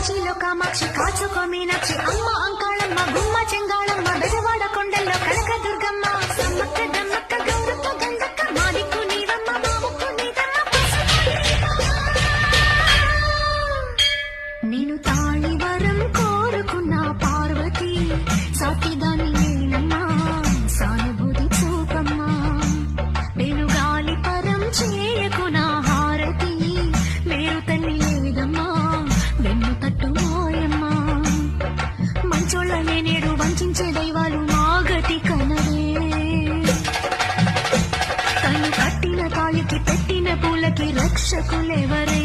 కాశీలో కామాక్షి కాచుకో మీనాక్షి అమ్మ అంకాళమ్మ గుమ్మ చెంగాళమ్మ బెజవాడ కొండల్లో కనక దుర్గమ్మ సమ్మక్క దమ్మక్క గౌరక్క గంగక్క మాదిక్కు నీవమ్మ మాముక్కు నీదమ్మ నేను తాళివరం కోరుకున్న పార్వతి సాటిదాని నేనమ్మా సానుభూతి చూపమ్మా నేను గాలి పరం చేయకు నా హారతి మేరు తల్లి లేదమ్మా వెన్ను తట్టు మోయమ్మా మంచోళ్ళనే నేడు వంచే దైవాలు మాగతి కనరే తను కట్టిన కాలికి పెట్టిన పూలకి రక్షకులెవరే